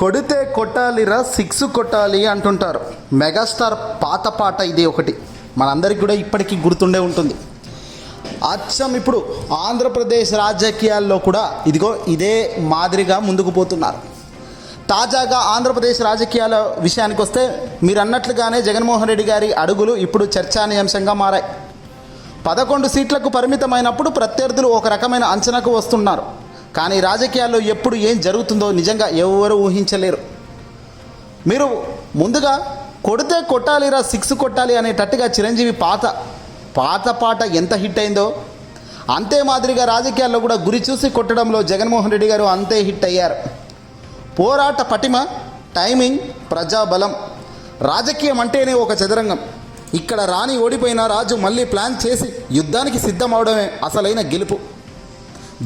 కొడితే కొట్టాలిరా సిక్స్ కొట్టాలి అంటుంటారు. మెగాస్టార్ పాత పాట ఇది ఒకటి మనందరికి కూడా ఇప్పటికీ గుర్తుండే ఉంటుంది. అచ్చం ఇప్పుడు ఆంధ్రప్రదేశ్ రాజకీయాల్లో కూడా ఇదిగో ఇదే మాదిరిగా ముందుకు పోతున్నారు. తాజాగా ఆంధ్రప్రదేశ్ రాజకీయాల విషయానికి వస్తే మీరు అన్నట్లుగానే జగన్మోహన్ రెడ్డి గారి అడుగులు ఇప్పుడు చర్చానీయాంశంగా మారాయి. 11 సీట్లకు పరిమితమైనప్పుడు ప్రత్యర్థులు ఒక రకమైన అంచనాకు వస్తున్నారు. కానీ రాజకీయాల్లో ఎప్పుడు ఏం జరుగుతుందో నిజంగా ఎవరు ఊహించలేరు. మీరు ముందుగా కొడితే కొట్టాలిరా సిక్స్ కొట్టాలి అనేటట్టుగా చిరంజీవి పాత పాట ఎంత హిట్ అయిందో అంతే మాదిరిగా రాజకీయాల్లో కూడా గురి చూసి కొట్టడంలో జగన్మోహన్ రెడ్డి గారు అంతే హిట్ అయ్యారు. పోరాట పటిమ, టైమింగ్, ప్రజాబలం. రాజకీయం అంటేనే ఒక చదరంగం. ఇక్కడ రాణి ఓడిపోయిన రాజు మళ్ళీ ప్లాన్ చేసి యుద్ధానికి సిద్ధమవడమే అసలైన గెలుపు.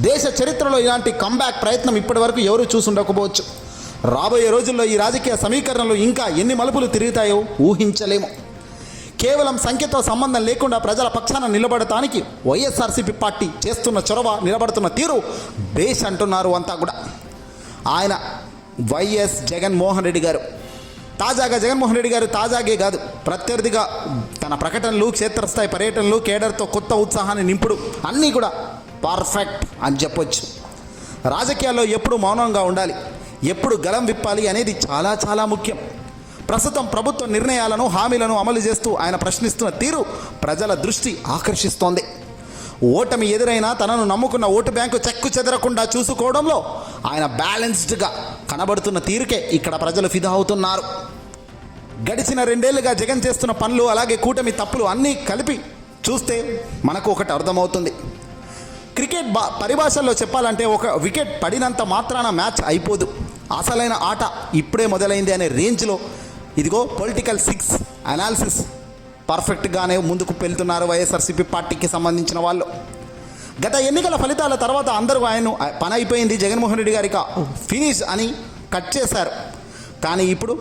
దేశ చరిత్రలో ఇలాంటి కంబ్యాక్ ప్రయత్నం ఇప్పటివరకు ఎవరు చూసుండకపోవచ్చు. రాబోయే రోజుల్లో ఈ రాజకీయ సమీకరణలు ఇంకా ఎన్ని మలుపులు తిరుగుతాయో ఊహించలేము. కేవలం సంఖ్యతో సంబంధం లేకుండా ప్రజల పక్షాన నిలబడటానికి వైఎస్ఆర్సీపీ పార్టీ చేస్తున్న చొరవ, నిలబడుతున్న తీరు బేస్ అంటున్నారు అంతా కూడా. ఆయన వైఎస్ జగన్మోహన్ రెడ్డి గారు తాజాగా తాజాగే కాదు, ప్రత్యర్థిగా తన ప్రకటనలు, క్షేత్రస్థాయి పర్యటనలు, కేడర్తో కొత్త ఉత్సాహాన్ని నింపుడు అన్నీ కూడా పర్ఫెక్ట్ అని చెప్పొచ్చు. రాజకీయాల్లో ఎప్పుడు మౌనంగా ఉండాలి, ఎప్పుడు గలం విప్పాలి అనేది చాలా చాలా ముఖ్యం. ప్రస్తుతం ప్రభుత్వ నిర్ణయాలను, హామీలను అమలు చేస్తూ ఆయన ప్రశ్నిస్తున్న తీరు ప్రజల దృష్టి ఆకర్షిస్తోంది. ఓటమి ఎదురైనా తనను నమ్ముకున్న ఓటు బ్యాంకు చెక్కు చెదరకుండా చూసుకోవడంలో ఆయన బ్యాలెన్స్డ్గా కనబడుతున్న తీరుకే ఇక్కడ ప్రజలు ఫిదా అవుతున్నారు. గడిచిన 2 ఏళ్లుగా జగన్ చేస్తున్న పనులు, అలాగే కూటమి తప్పులు అన్నీ కలిపి చూస్తే మనకు ఒకటి అర్థమవుతుంది. క్రికెట్ పరిభాషల్లో చెప్పాలంటే ఒక వికెట్ పడినంత మాత్రాన మ్యాచ్ అయిపోదు, అసలైన ఆట ఇప్పుడే మొదలైంది అనే రేంజ్లో ఇదిగో పొలిటికల్ సిక్స్ అనాలిసిస్ పర్ఫెక్ట్గానే ముందుకు వెళ్తున్నారు వైఎస్ఆర్సీపీ పార్టీకి సంబంధించిన వాళ్ళు. గత ఎన్నికల ఫలితాల తర్వాత అందరూ ఆయన్ను పని అయిపోయింది, జగన్మోహన్ రెడ్డి గారికి ఫినిష్ అని కట్ చేశారు. కానీ ఇప్పుడు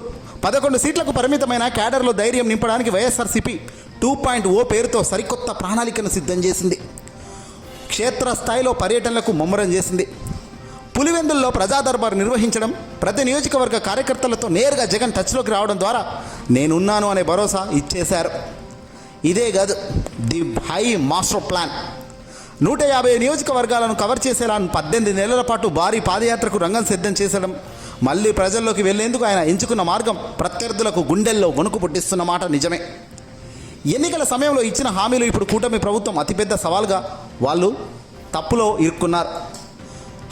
11 సీట్లకు పరిమితమైన క్యాడర్లో ధైర్యం నింపడానికి వైఎస్ఆర్సీపీ 2.0 పేరుతో సరికొత్త ప్రణాళికను సిద్ధం చేసింది. క్షేత్రస్థాయిలో పర్యటనలకు ముమ్మరం చేసింది. పులివెందుల్లో ప్రజా దర్బార్ నిర్వహించడం, ప్రతి నియోజకవర్గ కార్యకర్తలతో నేరుగా జగన్ టచ్లోకి రావడం ద్వారా నేనున్నాను అనే భరోసా ఇచ్చేశారు. ఇదే కాదు, ది హై మాస్టర్ ప్లాన్ 150 నియోజకవర్గాలను కవర్ చేసేలా 18 నెలల పాటు భారీ పాదయాత్రకు రంగం సిద్ధం చేసడం, మళ్ళీ ప్రజల్లోకి వెళ్లేందుకు ఆయన ఎంచుకున్న మార్గం ప్రత్యర్థులకు గుండెల్లో వణుకు పుట్టిస్తున్న మాట నిజమే. ఎన్నికల సమయంలో ఇచ్చిన హామీలు ఇప్పుడు కూటమి ప్రభుత్వం అతిపెద్ద సవాల్గా వాళ్ళు తప్పులో ఇరుక్కున్నారు.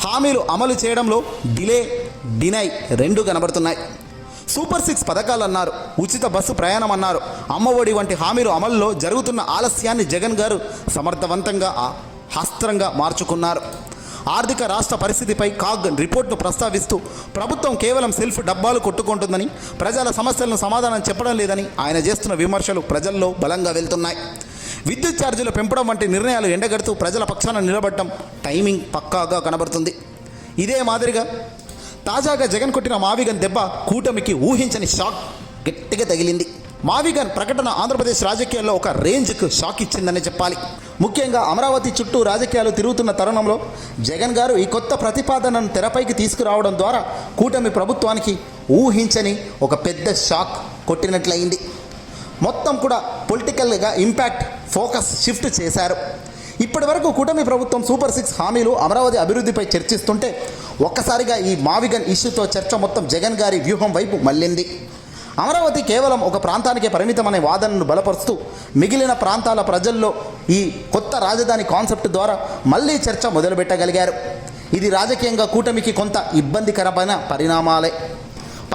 హామీలు అమలు చేయడంలో డినై రెండు కనబడుతున్నాయి. సూపర్ 6 పథకాలు అన్నారు, ఉచిత బస్సు ప్రయాణం అన్నారు, అమ్మఒడి వంటి హామీలు అమలులో జరుగుతున్న ఆలస్యాన్ని జగన్ గారు సమర్థవంతంగా అస్త్రంగా మార్చుకున్నారు. ఆర్థిక రాష్ట్ర పరిస్థితిపై కాగ్ రిపోర్ట్ను ప్రస్తావిస్తూ ప్రభుత్వం కేవలం సెల్ఫ్ డబ్బాలు కొట్టుకుంటుందని, ప్రజల సమస్యలను సమాధానం చెప్పడం లేదని ఆయన చేస్తున్న విమర్శలు ప్రజల్లో బలంగా వెళ్తున్నాయి. విద్యుత్ ఛార్జీలు పెంపడం వంటి నిర్ణయాలు ఎండగడుతూ ప్రజల పక్షాన నిలబడటం టైమింగ్ పక్కాగా కనబడుతుంది. ఇదే మాదిరిగా తాజాగా జగన్ కొట్టిన మావిగన్ దెబ్బ కూటమికి ఊహించని షాక్ గట్టిగా తగిలింది. మావిగన్ ప్రకటన ఆంధ్రప్రదేశ్ రాజకీయాల్లో ఒక రేంజ్కు షాక్ ఇచ్చిందని చెప్పాలి. ముఖ్యంగా అమరావతి చుట్టూ రాజకీయాలు తిరుగుతున్న తరుణంలో జగన్ గారు ఈ కొత్త ప్రతిపాదనను తెరపైకి తీసుకురావడం ద్వారా కూటమి ప్రభుత్వానికి ఊహించని ఒక పెద్ద షాక్ కొట్టినట్లయింది. మొత్తం కూడా పొలిటికల్గా ఇంపాక్ట్ ఫోకస్ షిఫ్ట్ చేశారు. ఇప్పటి వరకు కూటమి ప్రభుత్వం సూపర్ 6 హామీలు, అమరావతి అభివృద్ధిపై చర్చిస్తుంటే ఒక్కసారిగా ఈ మావిగన్ ఇష్యూతో చర్చ మొత్తం జగన్ గారి వ్యూహం వైపు మళ్ళింది. అమరావతి కేవలం ఒక ప్రాంతానికే పరిమితమనే వాదనను బలపరుస్తూ మిగిలిన ప్రాంతాల ప్రజల్లో ఈ కొత్త రాజధాని కాన్సెప్ట్ ద్వారా మళ్ళీ చర్చ మొదలుపెట్టగలిగారు. ఇది రాజకీయంగా కూటమికి కొంత ఇబ్బందికరమైన పరిణామాలే.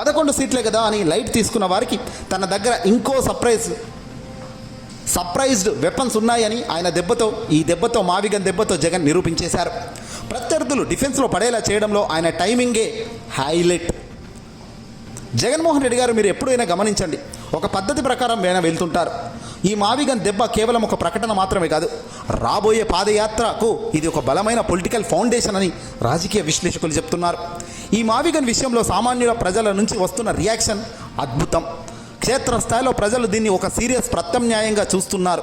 11 సీట్లే కదా అని లైట్ తీసుకున్న వారికి తన దగ్గర ఇంకో సర్ప్రైజ్డ్ వెపన్స్ ఉన్నాయని ఈ దెబ్బతో మావిగన్ దెబ్బతో జగన్ నిరూపించేశారు. ప్రత్యర్థులు డిఫెన్స్లో పడేలా చేయడంలో ఆయన టైమింగే హైలైట్. జగన్మోహన్ రెడ్డి గారు మీరు ఎప్పుడైనా గమనించండి, ఒక పద్ధతి ప్రకారం ఆయన వెళ్తుంటారు. ఈ మావిగన్ దెబ్బ కేవలం ఒక ప్రకటన మాత్రమే కాదు, రాబోయే పాదయాత్రకు ఇది ఒక బలమైన పొలిటికల్ ఫౌండేషన్ అని రాజకీయ విశ్లేషకులు చెప్తున్నారు. ఈ మావిగన్ విషయంలో సామాన్యుల ప్రజల నుంచి వస్తున్న రియాక్షన్ అద్భుతం. క్షేత్రస్థాయిలో ప్రజలు దీన్ని ఒక సీరియస్ ప్రత్యామ్నాయంగా చూస్తున్నారు.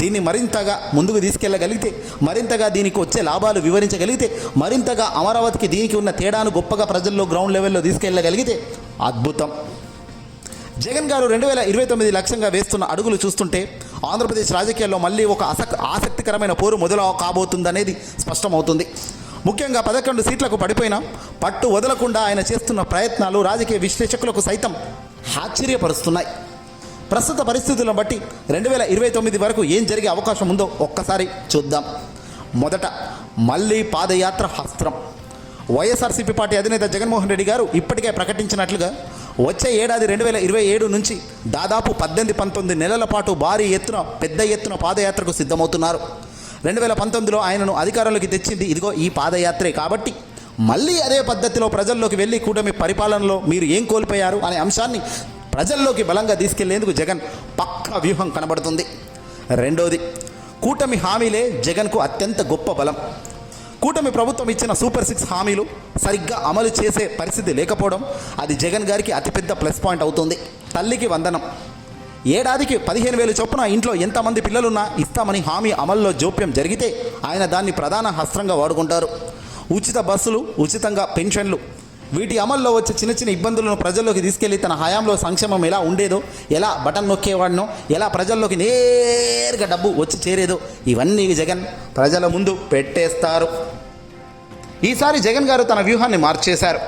దీన్ని మరింతగా ముందుకు తీసుకెళ్ళగలిగితే, మరింతగా దీనికి వచ్చే లాభాలు వివరించగలిగితే, మరింతగా అమరావతికి దీనికి ఉన్న తేడాను గొప్పగా ప్రజల్లో గ్రౌండ్ లెవెల్లో తీసుకెళ్ళగలిగితే అద్భుతం. జగన్ గారు 2029 లక్ష్యంగా వేస్తున్న అడుగులు చూస్తుంటే ఆంధ్రప్రదేశ్ రాజకీయాల్లో మళ్ళీ ఒక ఆసక్తికరమైన పోరు మొదలు కాబోతుందనేది స్పష్టమవుతుంది. ముఖ్యంగా 11 సీట్లకు పడిపోయినా పట్టు వదలకుండా ఆయన చేస్తున్న ప్రయత్నాలు రాజకీయ విశ్లేషకులకు సైతం ఆశ్చర్యపరుస్తున్నాయి. ప్రస్తుత పరిస్థితులను బట్టి 2029 వరకు ఏం జరిగే అవకాశం ఉందో ఒక్కసారి చూద్దాం. మొదట మళ్ళీ పాదయాత్ర అస్త్రం. వైఎస్ఆర్సీపీ పార్టీ అధినేత జగన్మోహన్ రెడ్డి గారు ఇప్పటికే ప్రకటించినట్లుగా వచ్చే ఏడాది 2027 నుంచి దాదాపు 18-19 నెలల పాటు పెద్ద ఎత్తున పాదయాత్రకు సిద్ధమవుతున్నారు. 2019లో ఆయనను అధికారంలోకి తెచ్చింది ఇదిగో ఈ పాదయాత్రే కాబట్టి మళ్ళీ అదే పద్ధతిలో ప్రజల్లోకి వెళ్ళి కూటమి పరిపాలనలో మీరు ఏం కోల్పోయారు అనే అంశాన్ని ప్రజల్లోకి బలంగా తీసుకెళ్లేందుకు జగన్ పక్కా వ్యూహం కనబడుతుంది. రెండోది, కూటమి హామీలే జగన్కు అత్యంత గొప్ప బలం. కూటమి ప్రభుత్వం ఇచ్చిన సూపర్ 6 హామీలు సరిగ్గా అమలు చేసే పరిస్థితి లేకపోవడం అది జగన్ గారికి అతిపెద్ద ప్లస్ పాయింట్ అవుతుంది. తల్లికి వందనం, ఏడాదికి 15,000 చొప్పున ఇంట్లో ఎంతమంది పిల్లలున్నా ఇస్తామని హామీ అమల్లో జోప్యం జరిగితే ఆయన దాన్ని ప్రధాన అస్త్రంగా వాడుకుంటారు. ఉచిత బస్సులు, ఉచితంగా పెన్షన్లు, వీటి అమల్లో వచ్చే చిన్న చిన్న ఇబ్బందులను ప్రజల్లోకి తీసుకెళ్లి తన హయాంలో సంక్షేమం ఎలా ఉండేదో, ఎలా బటన్ నొక్కేవాడినో, ఎలా ప్రజల్లోకి నేరుగా డబ్బు వచ్చి చేరేదో ఇవన్నీ జగన్ ప్రజల ముందు పెట్టేస్తారు. ఈసారి జగన్ గారు తన వ్యూహాన్ని మార్చేశారు.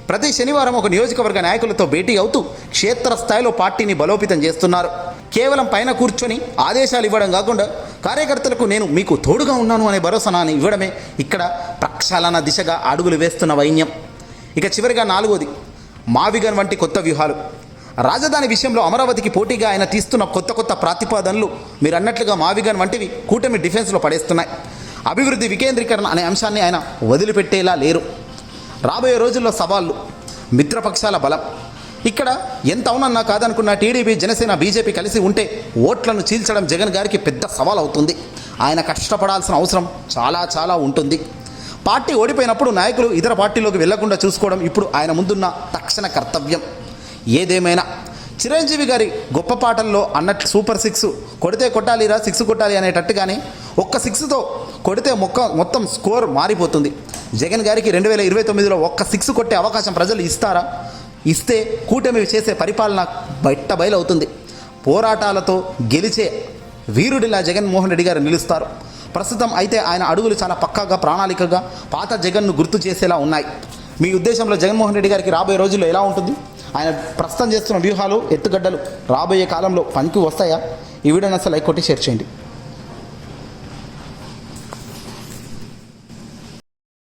ప్రతి శనివారం ఒక నియోజకవర్గ నాయకులతో భేటీ అవుతూ క్షేత్రస్థాయిలో పార్టీని బలోపేతం చేస్తున్నారు. కేవలం పైన కూర్చొని ఆదేశాలు ఇవ్వడం కాకుండా కార్యకర్తలకు నేను మీకు తోడుగా ఉన్నాను అనే భరోసాని ఇవ్వడమే ఇక్కడ ప్రక్షాళన దిశగా అడుగులు వేస్తున్న వైన్యం. ఇక చివరిగా 4వది, మావిగన్ వంటి కొత్త వ్యూహాలు. రాజధాని విషయంలో అమరావతికి పోటీగా ఆయన తీస్తున్న కొత్త ప్రతిపాదనలు మీరు అన్నట్లుగా మావిగన్ వంటివి కూటమి డిఫెన్స్లో పడేస్తున్నాయి. అభివృద్ధి వికేంద్రీకరణ అనే అంశాన్ని ఆయన వదిలిపెట్టేలా లేరు. రాబోయే రోజుల్లో సవాళ్ళు, మిత్రపక్షాల బలం. ఇక్కడ ఎంత అవునన్నా కాదనుకున్న టీడీపీ, జనసేన, బీజేపీ కలిసి ఉంటే ఓట్లను చీల్చడం జగన్ గారికి పెద్ద సవాల్ అవుతుంది. ఆయన కష్టపడాల్సిన అవసరం చాలా ఉంటుంది. పార్టీ ఓడిపోయినప్పుడు నాయకులు ఇతర పార్టీలోకి వెళ్లకుండా చూసుకోవడం ఇప్పుడు ఆయన ముందున్న తక్షణ కర్తవ్యం. ఏదేమైనా చిరంజీవి గారి గొప్ప పాటల్లో అన్నట్లు సూపర్ 6 కొడితే కొట్టాలిరా 6 కొట్టాలి అనేటట్టుగానే ఒక్క 6తో కొడితే మొత్తం స్కోర్ మారిపోతుంది. జగన్ గారికి 2029లో ఒక్క 6 కొట్టే అవకాశం ప్రజలు ఇస్తారా? ఇస్తే కూటమి చేసే పరిపాలన బయటబయలవుతుంది. పోరాటాలతో గెలిచే వీరుడిలా జగన్మోహన్ రెడ్డి గారు నిలుస్తారు. ప్రస్తుతం అయితే ఆయన అడుగులు చాలా పక్కాగా, ప్రణాళికగా పాత జగన్ను గుర్తు చేసేలా ఉన్నాయి. మీ ఉద్దేశంలో జగన్మోహన్ రెడ్డి గారికి రాబోయే రోజుల్లో ఎలా ఉంటుంది? ఆయన ప్రస్తుతం చేస్తున్న వ్యూహాలు, ఎత్తుగడ్డలు రాబోయే కాలంలో పనికి వస్తాయా? ఈ వీడియోని అసలు లైక్ కొట్టి షేర్ చేయండి.